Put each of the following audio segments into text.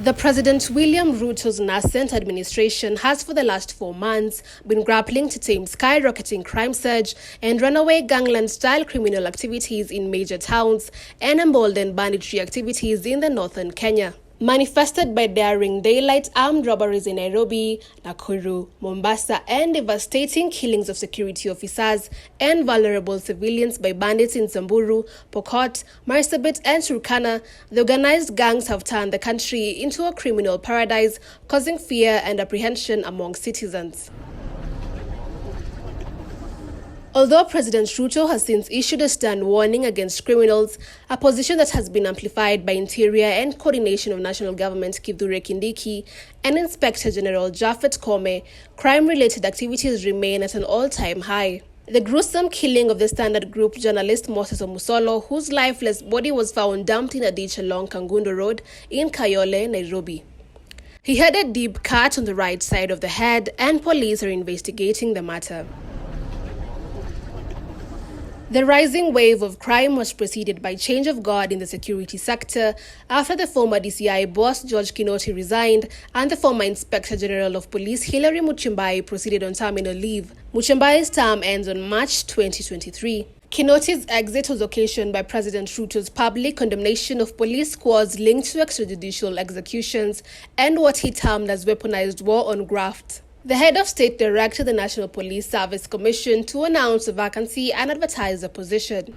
The President William Ruto's nascent administration has for the last 4 months been grappling to tame skyrocketing crime surge and runaway gangland-style criminal activities in major towns and embolden banditry activities in the northern Kenya. Manifested by daring daylight armed robberies in Nairobi, Nakuru, Mombasa, and devastating killings of security officers and vulnerable civilians by bandits in Samburu, Pokot, Marsabit, and Turkana, the organized gangs have turned the country into a criminal paradise, causing fear and apprehension among citizens. Although President Ruto has since issued a stern warning against criminals, a position that has been amplified by Interior and Coordination of National Government Kithure Kindiki and Inspector General Japhet Koome, crime-related activities remain at an all-time high. The gruesome killing of the Standard Group journalist Moses Omusolo, whose lifeless body was found dumped in a ditch along Kangundo Road in Kayole, Nairobi. He had a deep cut on the right side of the head, and police are investigating the matter. The rising wave of crime was preceded by change of guard in the security sector after the former DCI boss George Kinoti resigned and the former Inspector General of Police Hilary Muchimbai proceeded on terminal leave. Muchimbai's term ends on March 2023. Kinoti's exit was occasioned by President Ruto's public condemnation of police squads linked to extrajudicial executions and what he termed as weaponized war on graft. The head of state directed the National Police Service Commission to announce a vacancy and advertise the position.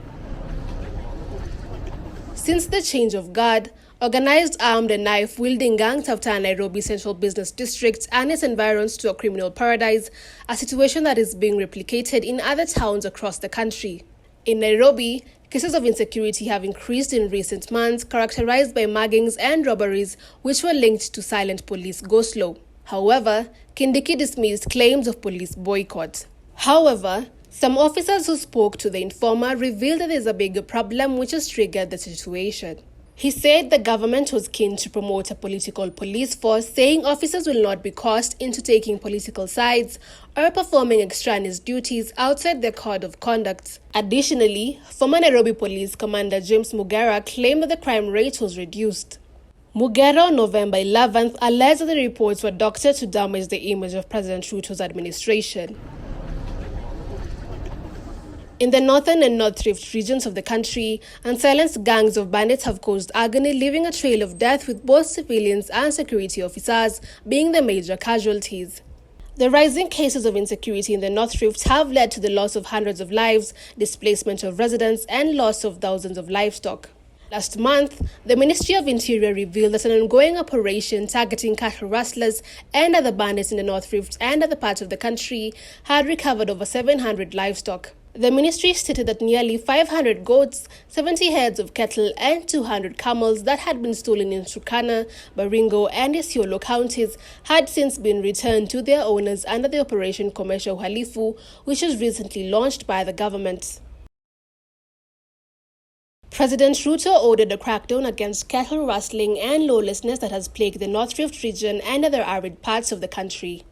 Since the change of guard, organized armed and knife-wielding gangs have turned Nairobi Central Business District and its environs to a criminal paradise, a situation that is being replicated in other towns across the country. In Nairobi, cases of insecurity have increased in recent months, characterized by muggings and robberies which were linked to silent police go-slow. However, Kindiki dismissed claims of police boycott. However, some officers who spoke to the Informer revealed that there is a bigger problem which has triggered the situation. He said the government was keen to promote a political police force, saying officers will not be coerced into taking political sides or performing extraneous duties outside their code of conduct. Additionally, former Nairobi Police Commander James Mugera claimed that the crime rate was reduced. Mugera on November 11th alleged that the reports were doctored to damage the image of President Ruto's administration. In the northern and North Rift regions of the country, unsilenced gangs of bandits have caused agony, leaving a trail of death with both civilians and security officers being the major casualties. The rising cases of insecurity in the North Rift have led to the loss of hundreds of lives, displacement of residents, and loss of thousands of livestock. Last month, the Ministry of Interior revealed that an ongoing operation targeting cattle rustlers and other bandits in the North Rift and other parts of the country had recovered over 700 livestock. The ministry stated that nearly 500 goats, 70 heads of cattle, and 200 camels that had been stolen in Turkana, Baringo, and Isiolo counties had since been returned to their owners under the Operation Commercial Uhalifu, which was recently launched by the government. President Ruto ordered a crackdown against cattle rustling and lawlessness that has plagued the North Rift region and other arid parts of the country.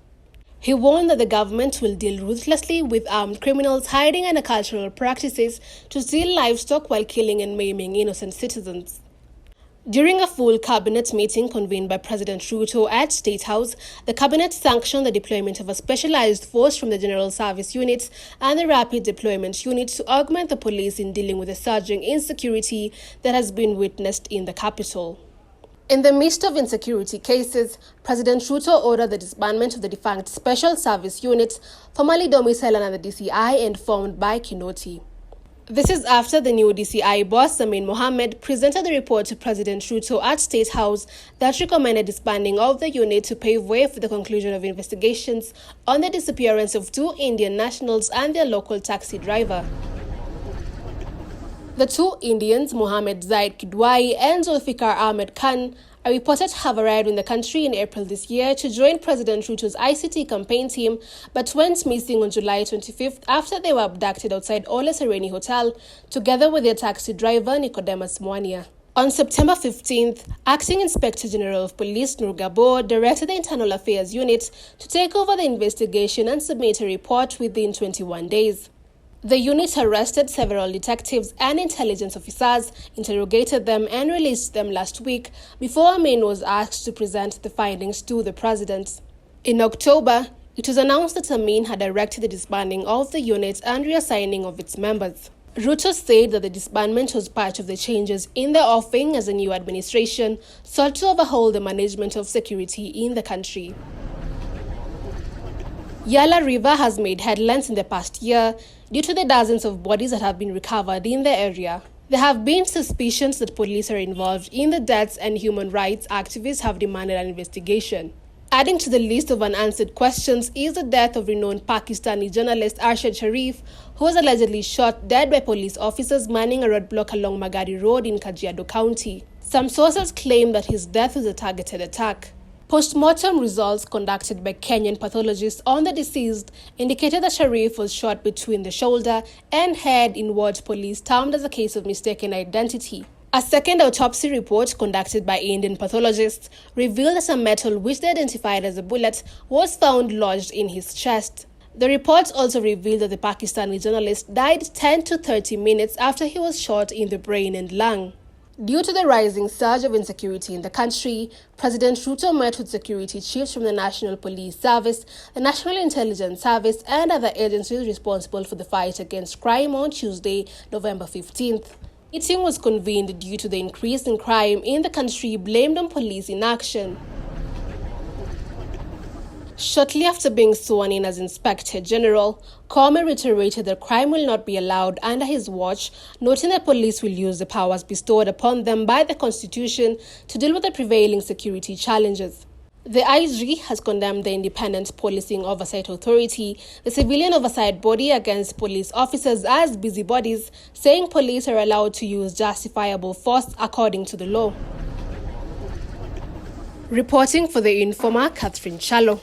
He warned that the government will deal ruthlessly with armed criminals hiding under cultural practices to steal livestock while killing and maiming innocent citizens. During a full cabinet meeting convened by President Ruto at State House, the cabinet sanctioned the deployment of a specialized force from the General Service Unit and the Rapid Deployment Unit to augment the police in dealing with the surging insecurity that has been witnessed in the capital. In the midst of insecurity cases, President Ruto ordered the disbandment of the defunct Special Service Unit, formerly domiciled under the DCI and formed by Kinoti. This is after the new DCI boss, Amin Mohammed, presented the report to President Ruto at State House that recommended disbanding of the unit to pave way for the conclusion of investigations on the disappearance of 2 Indian nationals and their local taxi driver. The 2 Indians, Mohammed Zaid Kidwai and Zulfikar Ahmed Khan, are reported to have arrived in the country in April this year to join President Ruto's ICT campaign team, but went missing on July 25th after they were abducted outside Ole Sereni Hotel, together with their taxi driver Nicodemus Mwania. On September 15th, Acting Inspector General of Police Nur Gabor directed the Internal Affairs Unit to take over the investigation and submit a report within 21 days. The unit arrested several detectives and intelligence officers, interrogated them and released them last week before Amin was asked to present the findings to the president. In October, it was announced that Amin had directed the disbanding of the unit and reassigning of its members. Ruto said that the disbandment was part of the changes in the offing as a new administration sought to overhaul the management of security in the country. Yala River has made headlines in the past year due to the dozens of bodies that have been recovered in the area. There have been suspicions that police are involved in the deaths, and human rights activists have demanded an investigation. Adding to the list of unanswered questions is the death of renowned Pakistani journalist Arshad Sharif, who was allegedly shot dead by police officers manning a roadblock along Magadi Road in Kajiado County. Some sources claim that his death was a targeted attack. Post-mortem results conducted by Kenyan pathologists on the deceased indicated that Sharif was shot between the shoulder and head in what police termed as a case of mistaken identity. A second autopsy report conducted by Indian pathologists revealed that a metal which they identified as a bullet was found lodged in his chest. The reports also revealed that the Pakistani journalist died 10 to 30 minutes after he was shot in the brain and lung. Due to the rising surge of insecurity in the country, President Ruto met with security chiefs from the National Police Service, the National Intelligence Service, and other agencies responsible for the fight against crime on Tuesday, November 15th. The meeting was convened due to the increase in crime in the country blamed on police inaction. Shortly after being sworn in as Inspector General, Kwame reiterated that crime will not be allowed under his watch, noting that police will use the powers bestowed upon them by the Constitution to deal with the prevailing security challenges. The IG has condemned the Independent Policing Oversight Authority, the civilian oversight body against police officers, as busybodies, saying police are allowed to use justifiable force according to the law. Reporting for The Informer, Catherine Chalo.